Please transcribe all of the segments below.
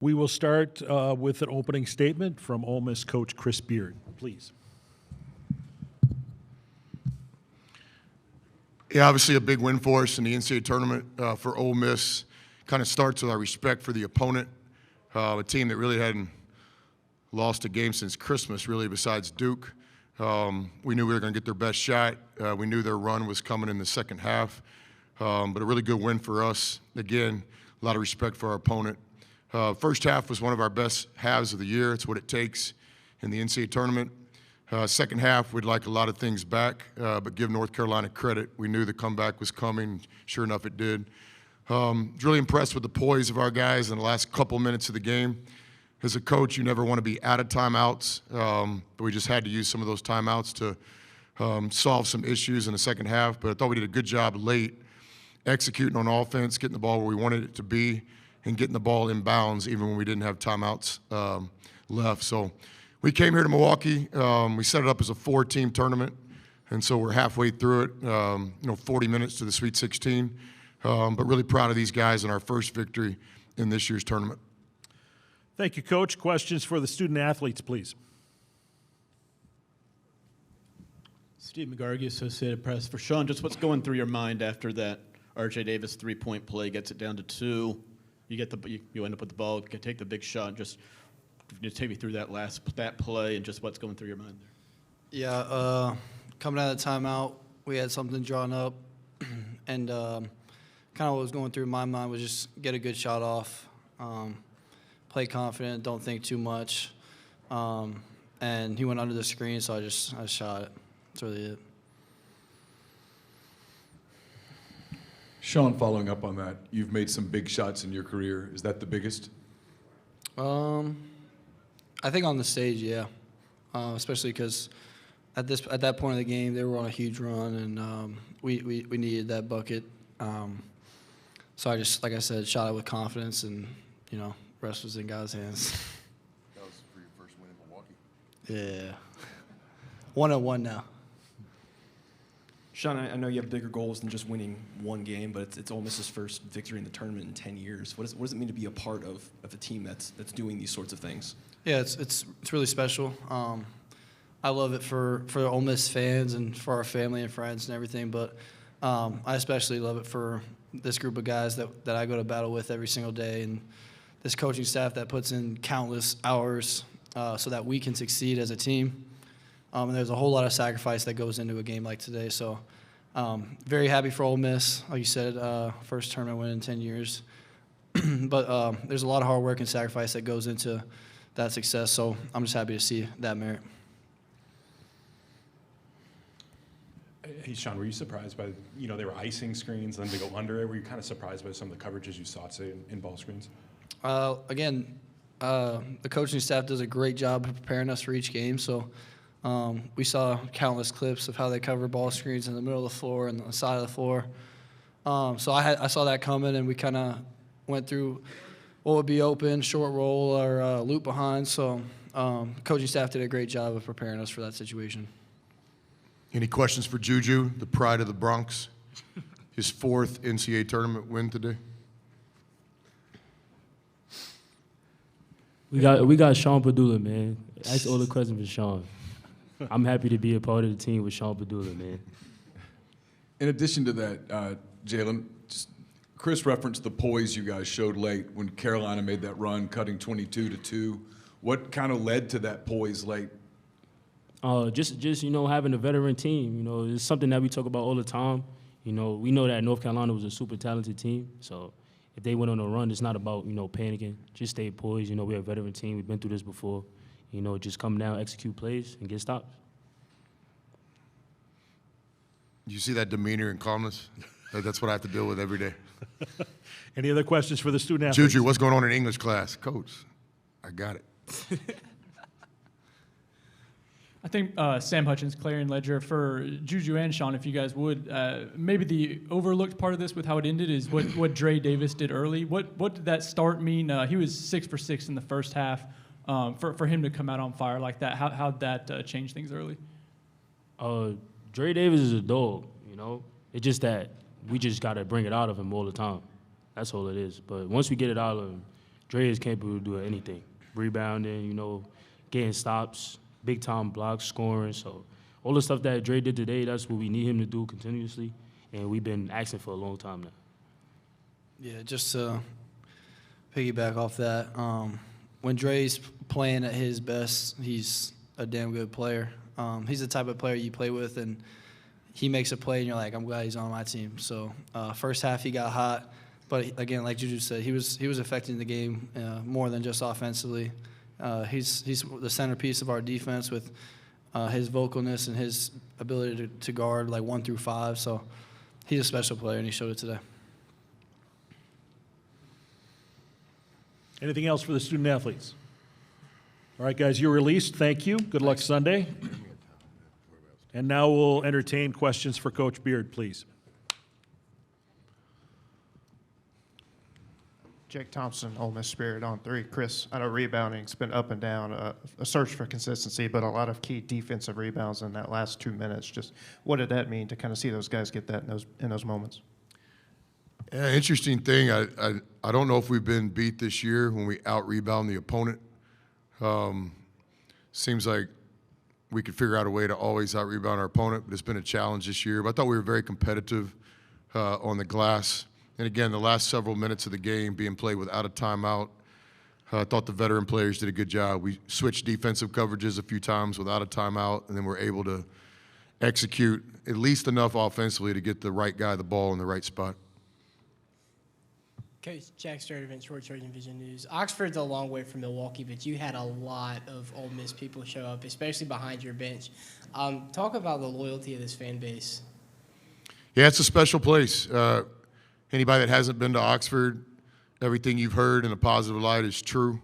We will start with an opening statement from Ole Miss coach Chris Beard, please. Yeah, obviously a big win for us in the NCAA tournament for Ole Miss. Kind of starts with our respect for the opponent, a team that really hadn't lost a game since Christmas, really, besides Duke. We knew we were going to get their best shot. We knew their run was coming in the second half, but a really good win for us. Again, a lot of respect for our opponent. First half was one of our best halves of the year. It's what it takes in the NCAA tournament. Second half, we'd like a lot of things back, but give North Carolina credit. We knew the comeback was coming. Sure enough, it did. Was really impressed with the poise of our guys in the last couple minutes of the game. As a coach, you never want to be out of timeouts, but we just had to use some of those timeouts to solve some issues in the second half. But I thought we did a good job late executing on offense, getting the ball where we wanted it to be, and getting the ball in bounds even when we didn't have timeouts left. So we came here to Milwaukee. We set it up as a 4-team tournament, and so we're halfway through it, 40 minutes to the Sweet 16. But really proud of these guys in our first victory in this year's tournament. Thank you, Coach. Questions for the student athletes, please. Steve McGargy, Associated Press. For Sean, just what's going through your mind after that R.J. Davis three-point play gets it down to 2? You end up with the ball, you can take the big shot. Just take me through that play and just what's going through your mind there. Yeah, coming out of the timeout, we had something drawn up, and kind of what was going through my mind was just get a good shot off, play confident, don't think too much, and he went under the screen, so I shot it. That's really it. Sean, following up on that, you've made some big shots in your career. Is that the biggest? I think on the stage, yeah, especially because at that point of the game, they were on a huge run, and we needed that bucket. So I just, like I said, shot it with confidence, and rest was in God's hands. That was for your first win in Milwaukee. Yeah, 1-1 now. Sean, I know you have bigger goals than just winning one game, but it's Ole Miss's first victory in the tournament in 10 years. What does it mean to be a part of a team that's doing these sorts of things? Yeah, it's really special. I love it for the Ole Miss fans and for our family and friends and everything, but I especially love it for this group of guys that I go to battle with every single day, and this coaching staff that puts in countless hours so that we can succeed as a team. And there's a whole lot of sacrifice that goes into a game like today. So very happy for Ole Miss. Like you said, first tournament win in 10 years. But there's a lot of hard work and sacrifice that goes into that success. So I'm just happy to see that merit. Hey, Sean, were you surprised by, they were icing screens, then they go under it? Were you kind of surprised by some of the coverages you saw, say, in ball screens? Again, the coaching staff does a great job of preparing us for each game. So we saw countless clips of how they cover ball screens in the middle of the floor and the side of the floor. So I saw that coming, and we kind of went through what would be open, short roll, or loop behind. So coaching staff did a great job of preparing us for that situation. Any questions for Juju, the pride of the Bronx? His 4th NCAA tournament win today. We got Sean Padulla, man. Ask all the questions for Sean. I'm happy to be a part of the team with Sean Padulla, man. In addition to that, Jalen, Chris referenced the poise you guys showed late when Carolina made that run, cutting 22-2. What kind of led to that poise late? Just having a veteran team. It's something that we talk about all the time. We know that North Carolina was a super talented team. So if they went on a run, it's not about, panicking. Just stay poised. We're a veteran team. We've been through this before. Just come down, execute plays, and get stops. You see that demeanor and calmness? That's what I have to deal with every day. Any other questions for the student athletes? Juju, what's going on in English class? Coach, I got it. I think Sam Hutchins, Clarion Ledger, for Juju and Sean, if you guys would, maybe the overlooked part of this with how it ended is what Dre Davis did early. What did that start mean? He was 6 for 6 in the first half. For him to come out on fire like that, how'd that change things early? Dre Davis is a dog, It's just that we just got to bring it out of him all the time. That's all it is. But once we get it out of him, Dre is capable of doing anything. Rebounding, you know, getting stops, big-time blocks, scoring. So all the stuff that Dre did today, that's what we need him to do continuously, and we've been asking for a long time now. Yeah, just to piggyback off that, when Dre's playing at his best, he's a damn good player. He's the type of player you play with, and he makes a play, and you're like, I'm glad he's on my team. So first half he got hot, but again, like Juju said, he was affecting the game more than just offensively. He's the centerpiece of our defense with his vocalness and his ability to guard like 1 through 5. So he's a special player, and he showed it today. Anything else for the student athletes? All right, guys, you're released. Thank you. Good luck Sunday. And now we'll entertain questions for Coach Beard, please. Jake Thompson, Ole Miss Spirit on 3. Chris, I know rebounding's been up and down, a search for consistency, but a lot of key defensive rebounds in that last 2 minutes. Just what did that mean to kind of see those guys get that in those moments? Yeah, interesting thing. I don't know if we've been beat this year when we out-rebound the opponent. Seems like we could figure out a way to always out-rebound our opponent, but it's been a challenge this year. But I thought we were very competitive on the glass. And again, the last several minutes of the game being played without a timeout, I thought the veteran players did a good job. We switched defensive coverages a few times without a timeout, and then we're able to execute at least enough offensively to get the right guy the ball in the right spot. Coach Jack Sturdivant, Short Trojan Vision News. Oxford's a long way from Milwaukee, but you had a lot of Ole Miss people show up, especially behind your bench. Talk about the loyalty of this fan base. Yeah, it's a special place. Anybody that hasn't been to Oxford, everything you've heard in a positive light is true.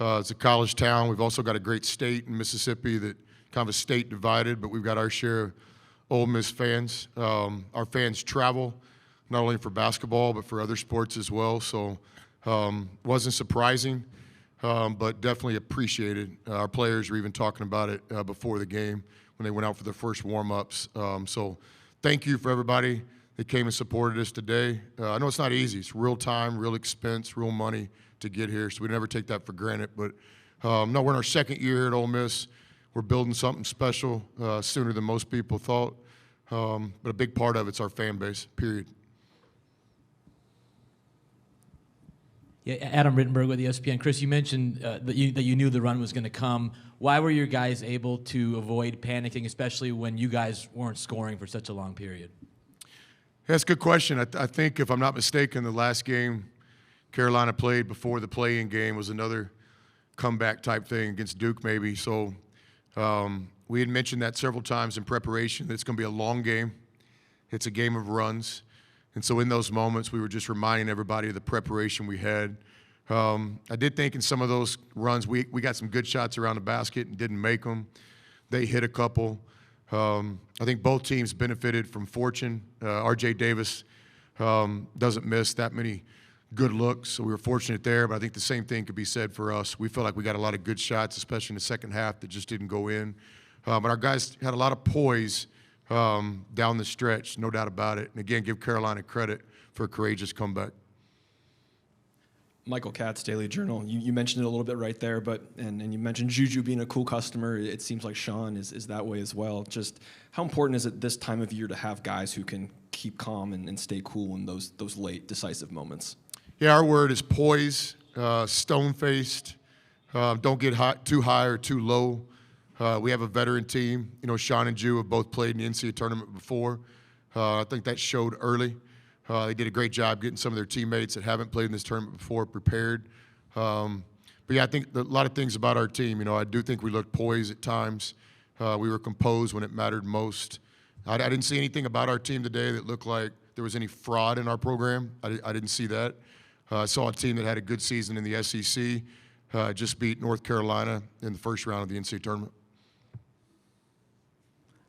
It's a college town. We've also got a great state in Mississippi that kind of a state divided, but we've got our share of Ole Miss fans. Our fans travel, not only for basketball, but for other sports as well. So wasn't surprising, but definitely appreciated. Our players were even talking about it before the game when they went out for their first warm-ups. So thank you for everybody that came and supported us today. I know it's not easy. It's real time, real expense, real money to get here, so we never take that for granted. But no, we're in our second year here at Ole Miss. We're building something special sooner than most people thought. But a big part of it's our fan base, period. Yeah, Adam Rittenberg with ESPN. Chris, you mentioned that you knew the run was going to come. Why were your guys able to avoid panicking, especially when you guys weren't scoring for such a long period? Yeah, that's a good question. I think, if I'm not mistaken, the last game Carolina played before the play-in game was another comeback type thing against Duke maybe. So we had mentioned that several times in preparation, that it's going to be a long game. It's a game of runs. And so in those moments, we were just reminding everybody of the preparation we had. I did think in some of those runs, we got some good shots around the basket and didn't make them. They hit a couple. I think both teams benefited from fortune. R.J. Davis doesn't miss that many good looks, so we were fortunate there, but I think the same thing could be said for us. We felt like we got a lot of good shots, especially in the second half, that just didn't go in. But our guys had a lot of poise down the stretch, no doubt about it. And again, give Carolina credit for a courageous comeback. Michael Katz, Daily Journal. You mentioned it a little bit right there, but and you mentioned Juju being a cool customer. It seems like Sean is that way as well. Just how important is it this time of year to have guys who can keep calm and stay cool in those late decisive moments? Yeah, our word is poise, stone-faced. Don't get too high or too low. We have a veteran team. You know, Sean and Ju have both played in the NCAA tournament before. I think that showed early. They did a great job getting some of their teammates that haven't played in this tournament before prepared. But yeah, I think a lot of things about our team. You know, I do think we looked poised at times. We were composed when it mattered most. I didn't see anything about our team today that looked like there was any fraud in our program. I didn't see that. I saw a team that had a good season in the SEC, just beat North Carolina in the first round of the NCAA tournament.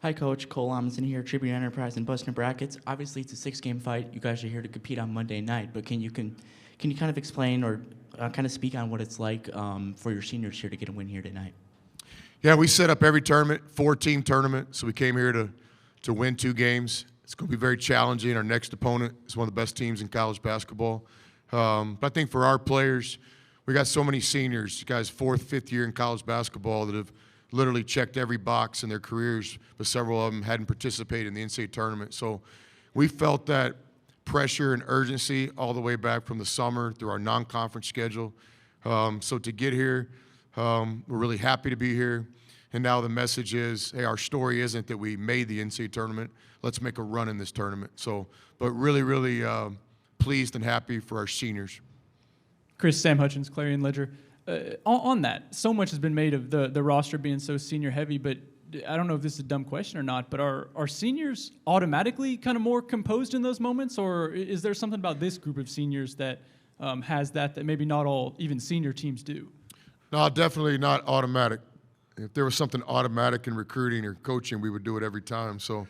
Hi, Coach. Cole Amundsen here, Tribune Enterprise and Busting Brackets. Obviously, it's a 6-game fight. You guys are here to compete on Monday night, but can you kind of explain or kind of speak on what it's like for your seniors here to get a win here tonight? Yeah, we set up every tournament, 4-team tournament, so we came here to win 2 games. It's going to be very challenging. Our next opponent is one of the best teams in college basketball. But I think for our players, we got so many seniors, guys 4th, 5th year in college basketball that have literally checked every box in their careers, but several of them hadn't participated in the NCAA tournament. So we felt that pressure and urgency all the way back from the summer through our non-conference schedule. So to get here, we're really happy to be here. And now the message is, hey, our story isn't that we made the NCAA tournament. Let's make a run in this tournament. So, but really, really pleased and happy for our seniors. Chris, Sam Hutchins, Clarion Ledger. On that, so much has been made of the roster being so senior heavy, but I don't know if this is a dumb question or not, but are seniors automatically kind of more composed in those moments, or is there something about this group of seniors that has that maybe not all, even senior teams do? No, definitely not automatic. If there was something automatic in recruiting or coaching, we would do it every time. So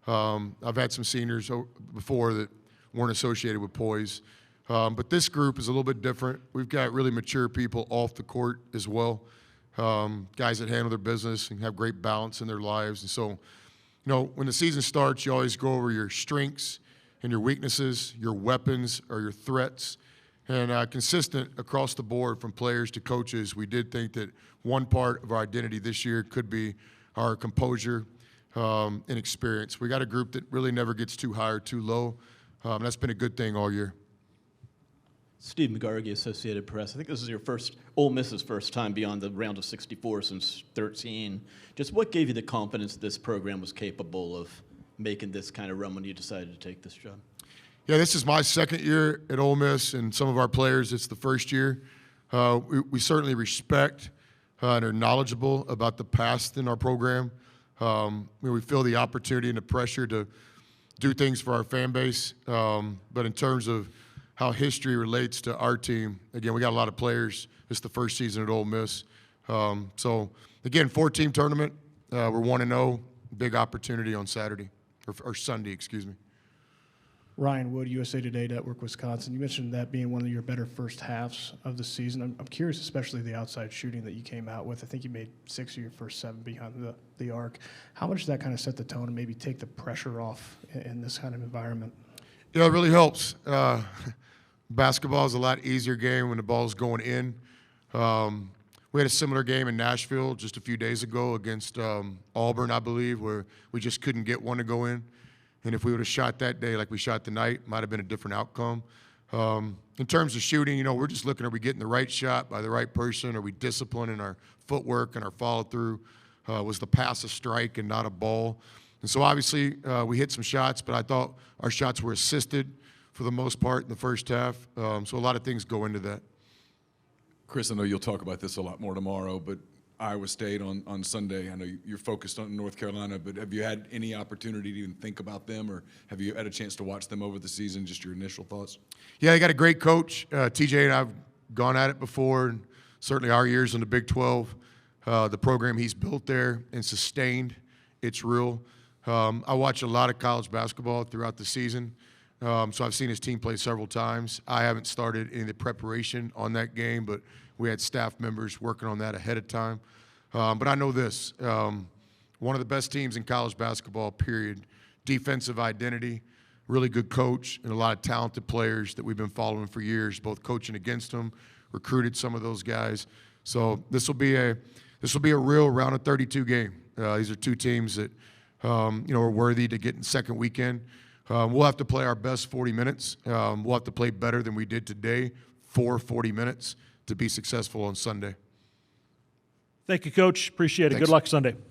I've had some seniors before that weren't associated with poise. But this group is a little bit different. We've got really mature people off the court as well, guys that handle their business and have great balance in their lives. And so, you know, when the season starts, you always go over your strengths and your weaknesses, your weapons or your threats. And consistent across the board from players to coaches, we did think that one part of our identity this year could be our composure and experience. We got a group that really never gets too high or too low. That's been a good thing all year. Steve McGargy, Associated Press. I think this is your Ole Miss's first time beyond the round of 64 since 13. Just what gave you the confidence this program was capable of making this kind of run when you decided to take this job? Yeah, this is my second year at Ole Miss, and some of our players, it's the first year. We certainly respect and are knowledgeable about the past in our program. We feel the opportunity and the pressure to do things for our fan base. But in terms of how history relates to our team, again, we got a lot of players. It's the first season at Ole Miss. So, again, 4-team tournament. We're 1-0. Big opportunity on Saturday, or Sunday, excuse me. Ryan Wood, USA Today Network, Wisconsin. You mentioned that being one of your better first halves of the season. I'm curious, especially the outside shooting that you came out with. I think you made 6 of your first 7 behind the arc. How much does that kind of set the tone and maybe take the pressure off in this kind of environment? Yeah, it really helps. Basketball is a lot easier game when the ball's going in. We had a similar game in Nashville just a few days ago against Auburn, I believe, where we just couldn't get one to go in. And if we would have shot that day like we shot tonight, it might have been a different outcome. In terms of shooting, you know, we're just looking, are we getting the right shot by the right person? Are we disciplined in our footwork and our follow-through? Was the pass a strike and not a ball? And so obviously we hit some shots, but I thought our shots were assisted for the most part in the first half. So a lot of things go into that. Chris, I know you'll talk about this a lot more tomorrow, but Iowa State on Sunday. I know you're focused on North Carolina, but have you had any opportunity to even think about them, or have you had a chance to watch them over the season? Just your initial thoughts? Yeah, they got a great coach. TJ and I have gone at it before, and certainly our years in the Big 12. The program he's built there and sustained, it's real. I watch a lot of college basketball throughout the season, so I've seen his team play several times. I haven't started any of the preparation on that game, but we had staff members working on that ahead of time. But I know this, one of the best teams in college basketball, period. Defensive identity, really good coach, and a lot of talented players that we've been following for years, both coaching against them, recruited some of those guys. So this will be a real round of 32 game. These are two teams that are worthy to get in second weekend. We'll have to play our best 40 minutes. We'll have to play better than we did today for 40 minutes to be successful on Sunday. Thank you, Coach. Appreciate it. Thanks. Good luck Sunday.